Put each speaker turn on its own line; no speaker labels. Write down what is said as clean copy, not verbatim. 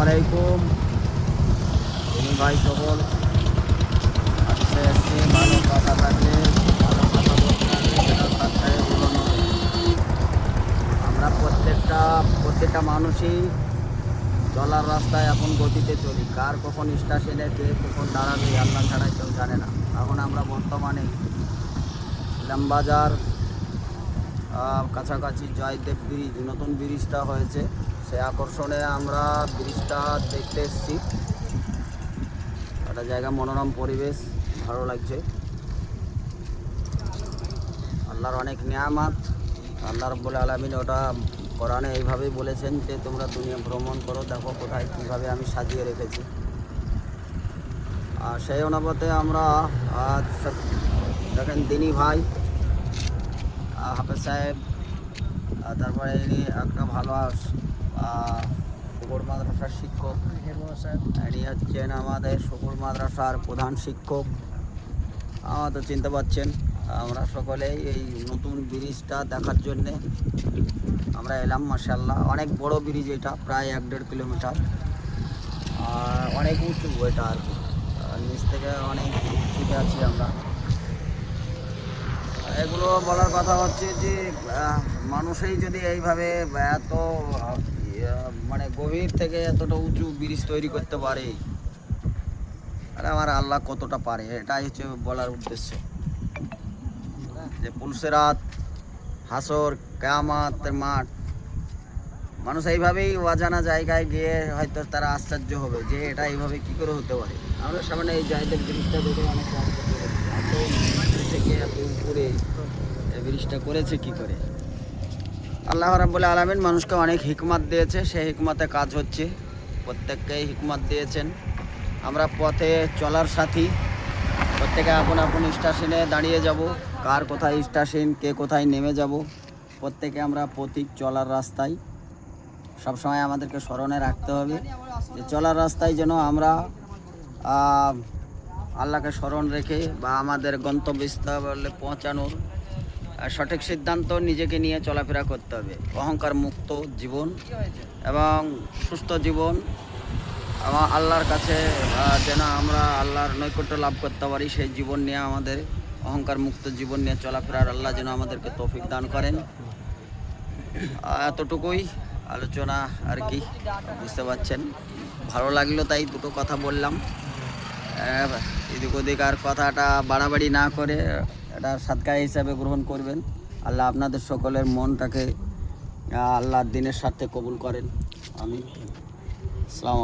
আলাইকুম ভাই সকল। আজকে এসছি ভালো কথা থাকলে ভালো কথা বলতে হবে, সেটা সাবস্ক্রাইব বলুন। আমরা প্রত্যেকটা মানুষই চলার রাস্তায় এখন গতিতে চলি। কার কখন স্টেশনে কে কখন দাঁড়াবে আল্লাহ ছাড়া কেউ জানে না। এখন আমরা বর্তমানে ইলামবাজার কাছাকাছি জয়দেব ব্রিজ, নতুন ব্রিজটা হয়েছে, সে আকর্ষণে আমরা ব্রিজটা দেখতে এসেছি। একটা জায়গা, মনোরম পরিবেশ, ভালো লাগছে। আল্লাহর অনেক নিয়ামত। আল্লাহ রাব্বুল আলামিন ওটা কোরআনে এইভাবেই বলেছেন যে তোমরা দুনিয়া ভ্রমণ করো, দেখো কোথায় কীভাবে আমি সাজিয়ে রেখেছি। আর সেই অনুপাতে আমরা দেখেন দিনী ভাই হাফেজ সাহেব, তারপরে ইনি একটা ভালো শুকুর মাদ্রাসার শিক্ষক, ইনি হচ্ছেন আমাদের শুকুর মাদ্রাসার প্রধান শিক্ষক। তো চিনতে পারছেন, আমরা সকলেই এই নতুন ব্রিজটা দেখার জন্যে আমরা এলাম। মাশাআল্লাহ অনেক বড় ব্রিজ, এটা প্রায় 1-1.5 কিলোমিটার, আর অনেক উঁচু এটা আর কি, নিচ থেকে অনেক উঁচুতে আছি আমরা। এগুলো বলার কথা হচ্ছে যে মানুষই যদি এইভাবে এত মানে গভীর থেকে এতটা উঁচু ব্রিজ তৈরি করতে পারে, আর আমার আল্লাহ কতটা পারে, এটাই হচ্ছে বলার উদ্দেশ্য। যে পুলসেরাত, হাসর, কিয়ামতের মাঠ, মানুষ এইভাবেই অজানা জায়গায় গিয়ে হয়তো তারা আশ্চর্য হবে যে এটা এইভাবে কী করে হতে পারে। আমরা সামনে এই জয়দেব ব্রিজটা দেখে অনেক থেকে এত উপরে এই ব্রিজটা করেছে কি করে। আল্লাহ রাব্বুল আলামিন মানুষকে অনেক হিকমত দিয়েছে, সেই হিকমতে কাজ হচ্ছে। প্রত্যেককেই হিকমত দিয়েছেন। আমরা পথে চলার সাথী, প্রত্যেকে আপন আপন স্টেশনে দাঁড়িয়ে যাব। কার কোথায় স্টেশন, কে কোথায় নেমে যাব, প্রত্যেকে আমরা পথিক চলার রাস্তায়। সবসময় আমাদেরকে স্মরণে রাখতে হবে যে চলার রাস্তায় যেন আমরা আল্লাহকে স্মরণ রেখে বা আমাদের গন্তব্যস্থলে পৌঁছানোর সঠিক সিদ্ধান্ত নিজেকে নিয়ে চলাফেরা করতে হবে। অহংকার মুক্ত জীবন এবং সুস্থ জীবন এবং আল্লাহর কাছে যেন আমরা আল্লাহর নৈকট্য লাভ করতে পারি, সেই জীবন নিয়ে আমাদের অহংকার মুক্ত জীবন নিয়ে চলাফেরার আল্লাহ যেন আমাদেরকে তৌফিক দান করেন। এতটুকুই আলোচনা আর কি, বুঝতে পারছেন। ভালো লাগলো তাই দুটো কথা বললাম। এদিক ওদিক আর কথাটা বাড়াবাড়ি না করে এটা সাদকার হিসাবে গ্রহণ করবেন। আল্লাহ আপনাদের সকলের মনটাকে আল্লাহর দিনের স্বার্থে কবুল করেন। আমি আসসালামু আলাইকুম।